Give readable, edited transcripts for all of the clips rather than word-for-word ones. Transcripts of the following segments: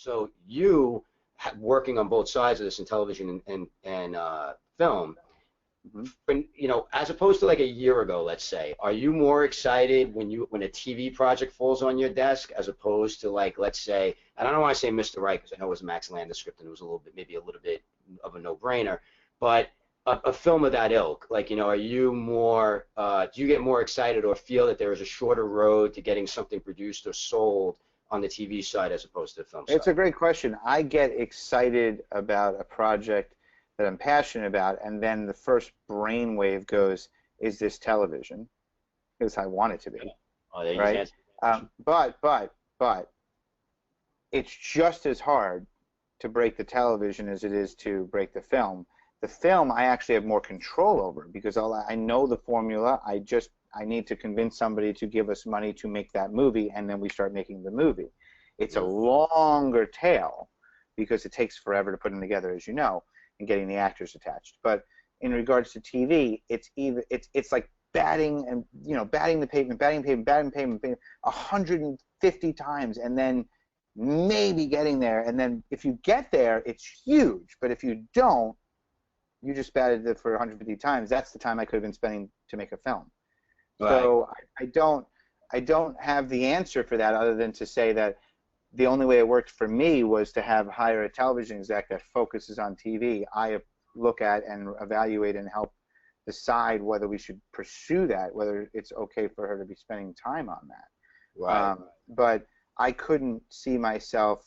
So you working on both sides of this in television and film, Hmm. when, as opposed to like a year ago, let's say, are you more excited when a TV project falls on your desk as opposed to like, let's say, and I don't want to say Mr. Right because I know it was a Max Landis script and it was a little bit, maybe a little bit of a no-brainer, but a film of that ilk, like, are you more, do you get more excited or feel that there is a shorter road to getting something produced or sold on the TV side as opposed to the film It's side? a great question. I get excited about a project that I'm passionate about, and then the first brainwave goes, "Is this television?" Because I want it to be, Oh, there you just right? answered the question. But it's just as hard to break the television as it is to break the film. The film I actually have more control over because I know the formula. I need to convince somebody to give us money to make that movie, and then we start making the movie. It's a Mhm. longer tail because it takes forever to put them together, as you know, and getting the actors attached. But in regards to TV, it's like batting and batting the pavement, batting the pavement, batting the pavement 150 times, and then maybe getting there. And then if you get there, it's huge. But if you don't, you just batted it for 150 times. That's the time I could have been spending to make a film. Right. So I don't have the answer for that other than to say that the only way it worked for me was to hire a television exec that focuses on TV. I look at and evaluate and help decide whether we should pursue that, whether it's okay for her to be spending time on that. Right. But I couldn't see myself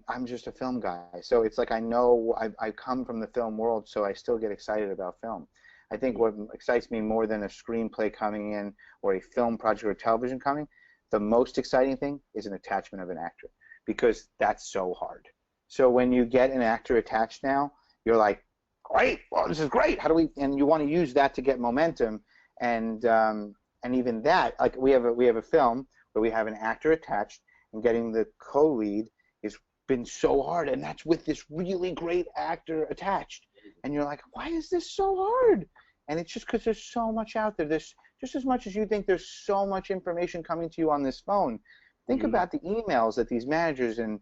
I'm just a film guy. So it's like I know I come from the film world, so I still get excited about film. I think what excites me more than a screenplay coming in or a film project or television coming, the most exciting thing is an attachment of an actor because that's so hard. So when you get an actor attached now, you're like, great, well, this is great. How do we? And you want to use that to get momentum, and even that, like we have a film where we have an actor attached, and getting the co-lead has been so hard, and that's with this really great actor attached. And you're like, why is this so hard? And it's just because there's so much out there. There's just as much as you think there's so much information coming to you on this phone. Think Mhm. about the emails that these managers and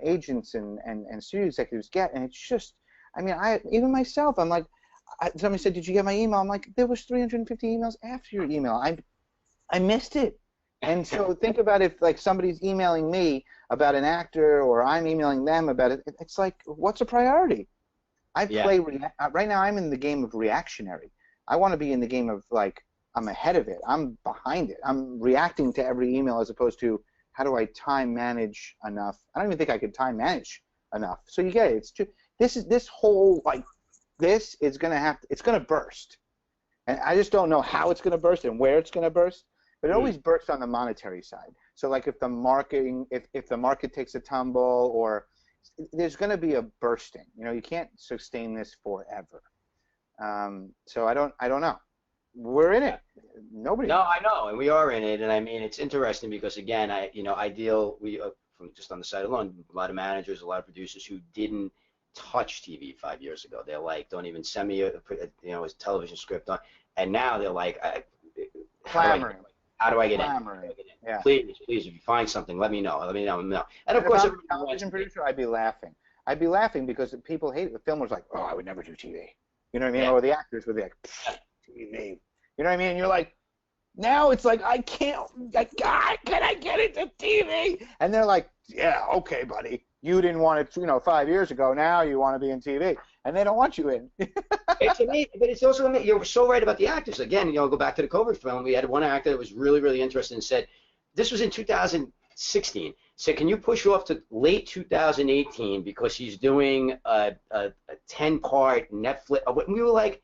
agents and studio executives get, and it's just, I mean, even myself, I'm like, somebody said, did you get my email? I'm like, there was 350 emails after your email. I missed it. And so think about if like somebody's emailing me about an actor or I'm emailing them about it. It's like, what's a priority? Yeah. Right now I'm in the game of reactionary. I want to be in the game of like I'm ahead of it. I'm behind it. I'm reacting to every email as opposed to how do I time manage enough. I don't even think I could time manage enough. So you get it. It's too, this whole like this is it's gonna burst, and I just don't know how it's gonna burst and where it's gonna burst. But it Mm. always bursts on the monetary side. So like if the market takes a tumble or there's going to be a bursting. You can't sustain this forever. So I don't know. We're in it. Nobody No, knows. I know, and we are in it, and I mean it's interesting because again, I deal from just on the side alone, a lot of managers, a lot of producers who didn't touch TV 5 years ago. They're like, don't even send me a television script on, and now they're like, how do I Clamoring, how do I get in? How do clamoring. I get in? Yeah. Please, if you find something, let me know. Let me know. Let me know. And of And if course, I'm a everybody wants television producer, I'd be laughing. I'd be laughing because people hate it. The film was like, oh, I would never do TV. You know what I mean? yeah, Or the actors would be like, TV. You know what I mean? And you're like, now it's like I can't. Like, God, can I get into TV? And they're like, yeah, okay, buddy. You didn't want it, 5 years ago. Now you want to be in TV, and they don't want you in. it's amazing, but it's also amazing. You're so right about the actors. Again, go back to the COVID film. We had one actor that was really, really interested and said, this was in 2016. Said, can you push off to late 2018 because he's doing a 10-part Netflix. And we were like,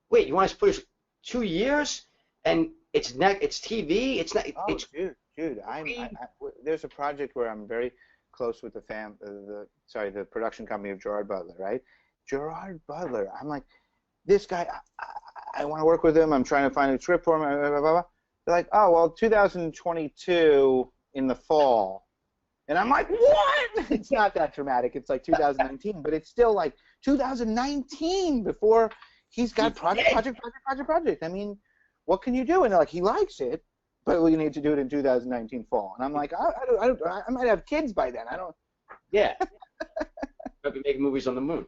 wait, you want us to push 2 years? And it's TV. It's not. Oh, It's dude, there's a project where I'm very close with the production company of Gerard Butler, right? Gerard Butler. I'm like, this guy, I want to work with him. I'm trying to find a script for him. Blah, blah, blah, blah. They're like, oh, well, 2022 in the fall. And I'm like, what? It's not that dramatic. It's like 2019, but it's still like 2019 before he's got project. I mean, what can you do? And they're like, he likes it. but we need to do it in 2019 fall. And I'm like, I might have kids by then. I don't. Yeah. Might be making movies on the moon.